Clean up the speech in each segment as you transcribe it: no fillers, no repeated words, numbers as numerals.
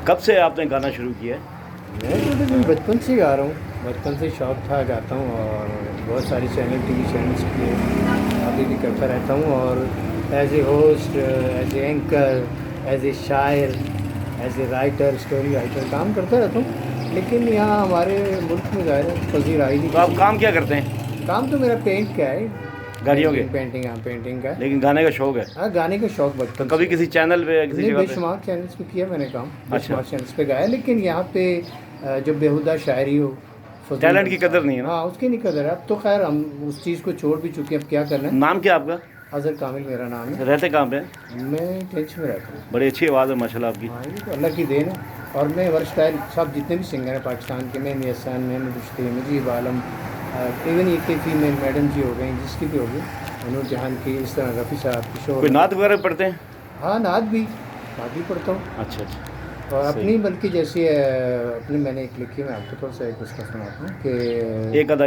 کب سے آپ نے گانا شروع کیا ہے؟ میں تو بچپن سے گا رہا ہوں، بچپن سے شوق تھا، گاتا ہوں اور بہت ساری چینل ٹی وی چینلس کے ابھی بھی کرتا رہتا ہوں، اور as a host, as a anchor, as a شاعر، as a writer, story writer کام کرتا رہتا ہوں. لیکن یہاں ہمارے ملک میں ظاہر ہے پذیرائی نہیں. تو آپ کام کیا کرتے ہیں؟ کام تو میرا پینٹ کا ہے، گاڑیوں کے؟ پینٹنگ کا ہے. لیکن گانے کا شوق ہے؟ ہاں، گانے کا شوق تو بچپن کبھی سے. کسی چینل پہ کسی نہیں، جگہ بے پہ؟ شمار چینلس پہ کیا میں نے کام، بے اچھا، شمار چینلس پہ گایا، لیکن یہاں پہ جو بیہودہ شاعری ہو، فضول ٹیلنٹ کی قدر نہیں ہے نا؟ ہاں، اس کی نہیں قدر ہے. اب تو خیر ہم اس چیز کو چھوڑ بھی چکے ہیں، اب کیا کرنا ہے. نام کیا آپ کا؟ اظہر کامل میرا نام ہے. رہتے کہاں پہ؟ میں ٹینچ میں رہتا ہوں. بڑی اچھی آواز ہے ماشاء اللہ آپ کی. ہاں، یہ تو اللہ کی دین ہے. اور میں ورسٹائل سب جتنے بھی سنگر ہیں پاکستان کے، میں احسان، محمد رشتی، مجیب عالم، ایون یہ کہ فیمیل میڈم جی ہو گئیں، جس کی بھی ہو گئی، انور جہان کی، اس طرح رفیع صاحب کی شور. کوئی نعت وغیرہ پڑھتے ہیں؟ ہاں، نعت بھی پڑھتا ہوں. اچھا اچھا. اور صحیح. اپنی بلکہ جیسی اپنی میں نے ایک لکھی، میں آپ کو تھوڑا سا ایک اس کا سناتا ہوں کہ ایک آدھا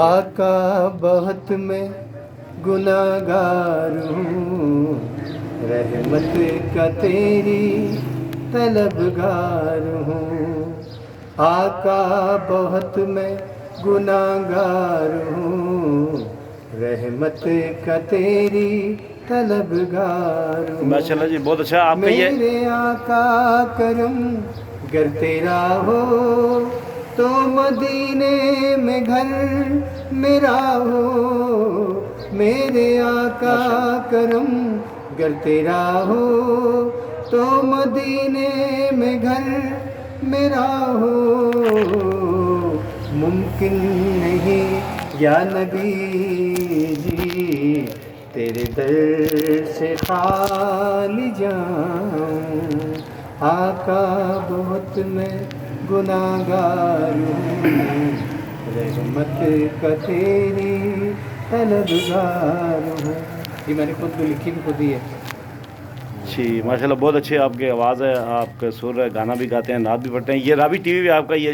آقا بہت میں گناہ گار ہوں، رحمت کا تیری طلبگار ہوں. آقا بہت میں گناہ گار ہوں، رحمت کا تیری طلبگار ہوں. ماشاء اللہ جی، بہت اچھا. آپ کا یہ میرے آقا کرم گر تیرا ہو تو مدینے میں گھر میرا ہو. میرے آقا کرم گر تیرا ہو تو مدینے میں گھر میرا ہو. ممکن نہیں یا نبی جی تیرے در سے خالی جاؤں. آقا بہت میں گناہ گار ہوں، رحمت کا تیری طلبگار ہوں. یہ میں نے خود کو لکھی بھی خود ہی ہے. جی ماشاء اللہ، بہت اچھی آپ کی آواز ہے، آپ کا سر ہے، گانا بھی گاتے ہیں، نعت بھی پڑھتے ہیں. یہ رابی ٹی وی پہ آپ کا یہ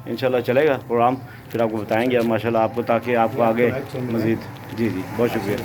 انشاءاللہ چلے گا پروگرام، پھر آپ کو بتائیں گے ماشاء اللہ آپ کو، تاکہ آپ کو آگے مزید. جی جی، بہت شکریہ.